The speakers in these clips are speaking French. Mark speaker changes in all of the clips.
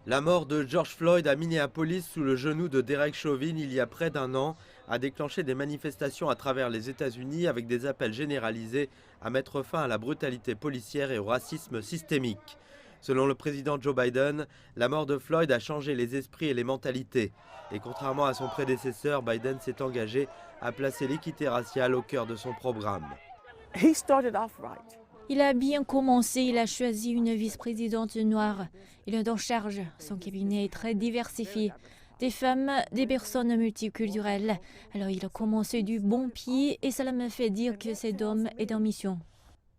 Speaker 1: La mort de George Floyd à Minneapolis sous le genou de Derek Chauvin il y a près d'un an a déclenché des manifestations à travers les États-Unis avec des appels généralisés à mettre fin à la brutalité policière et au racisme systémique. Selon le président Joe Biden, la mort de Floyd a changé les esprits et les mentalités. Et contrairement à son prédécesseur, Biden s'est engagé à placer l'équité raciale au cœur de son programme.
Speaker 2: He started off right.
Speaker 3: Il a bien commencé, il a choisi une vice-présidente noire. Il est en charge, son cabinet est très diversifié. Des femmes, des personnes multiculturelles. Alors il a commencé du bon pied et cela me fait dire que cet homme est en mission.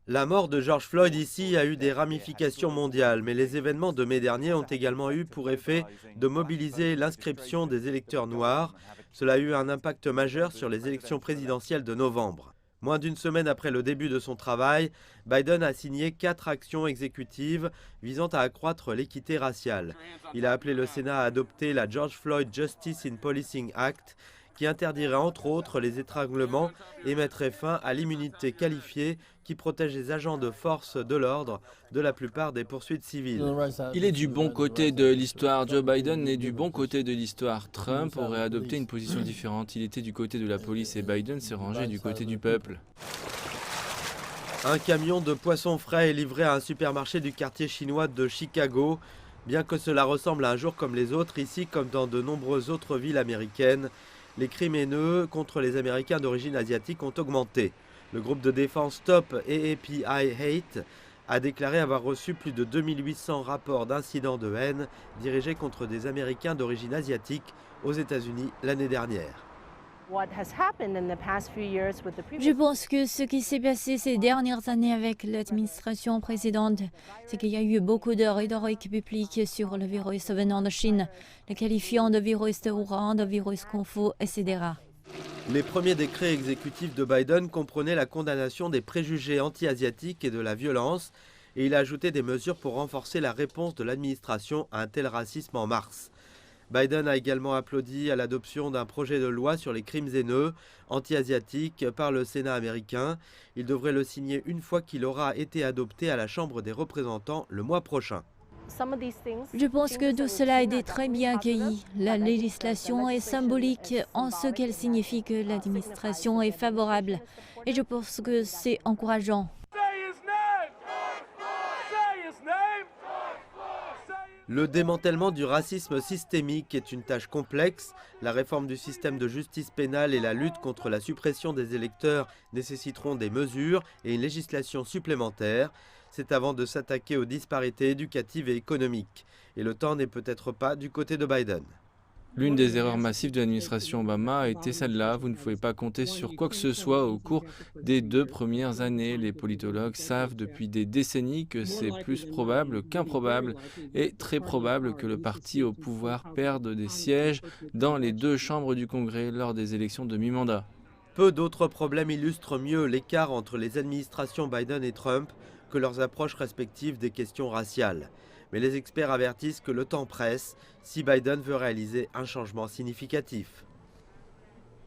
Speaker 1: La mort de George Floyd ici a eu des ramifications mondiales, mais les événements de mai dernier ont également eu pour effet de mobiliser l'inscription des électeurs noirs. Cela a eu un impact majeur sur les élections présidentielles de novembre. Moins d'une semaine après le début de son travail, Biden a signé 4 actions exécutives visant à accroître l'équité raciale. Il a appelé le Sénat à adopter la George Floyd Justice in Policing Act, qui interdirait entre autres les étranglements et mettrait fin à l'immunité qualifiée qui protège les agents de force de l'ordre de la plupart des poursuites civiles.
Speaker 4: Il est du bon côté de l'histoire. Joe Biden est du bon côté de l'histoire. Trump aurait adopté une position différente. Il était du côté de la police et Biden s'est rangé du côté du peuple.
Speaker 1: Un camion de poissons frais est livré à un supermarché du quartier chinois de Chicago. Bien que cela ressemble à un jour comme les autres, ici comme dans de nombreuses autres villes américaines, les crimes haineux contre les Américains d'origine asiatique ont augmenté. Le groupe de défense Stop AAPI Hate a déclaré avoir reçu plus de 2800 rapports d'incidents de haine dirigés contre des Américains d'origine asiatique aux États-Unis l'année dernière.
Speaker 3: Je pense que ce qui s'est passé ces dernières années avec l'administration précédente, c'est qu'il y a eu beaucoup de rhétorique publique sur le virus venant de Chine, le qualifiant de virus de Wuhan, de virus Kung Fu, etc.
Speaker 1: Les premiers décrets exécutifs de Biden comprenaient la condamnation des préjugés anti-asiatiques et de la violence, et il a ajouté des mesures pour renforcer la réponse de l'administration à un tel racisme en mars. Biden a également applaudi à l'adoption d'un projet de loi sur les crimes haineux anti-asiatiques par le Sénat américain. Il devrait le signer une fois qu'il aura été adopté à la Chambre des représentants le mois prochain.
Speaker 3: Je pense que tout cela a été très bien accueilli. La législation est symbolique en ce qu'elle signifie que l'administration est favorable. Et je pense que c'est encourageant.
Speaker 1: Le démantèlement du racisme systémique est une tâche complexe. La réforme du système de justice pénale et la lutte contre la suppression des électeurs nécessiteront des mesures et une législation supplémentaire. C'est avant de s'attaquer aux disparités éducatives et économiques. Et le temps n'est peut-être pas du côté de Biden.
Speaker 4: L'une des erreurs massives de l'administration Obama a été celle-là. Vous ne pouvez pas compter sur quoi que ce soit au cours des 2 premières années. Les politologues savent depuis des décennies que c'est plus probable qu'improbable et très probable que le parti au pouvoir perde des sièges dans les 2 chambres du Congrès lors des élections de mi-mandat.
Speaker 1: Peu d'autres problèmes illustrent mieux l'écart entre les administrations Biden et Trump que leurs approches respectives des questions raciales. Mais les experts avertissent que le temps presse si Biden veut réaliser un changement significatif.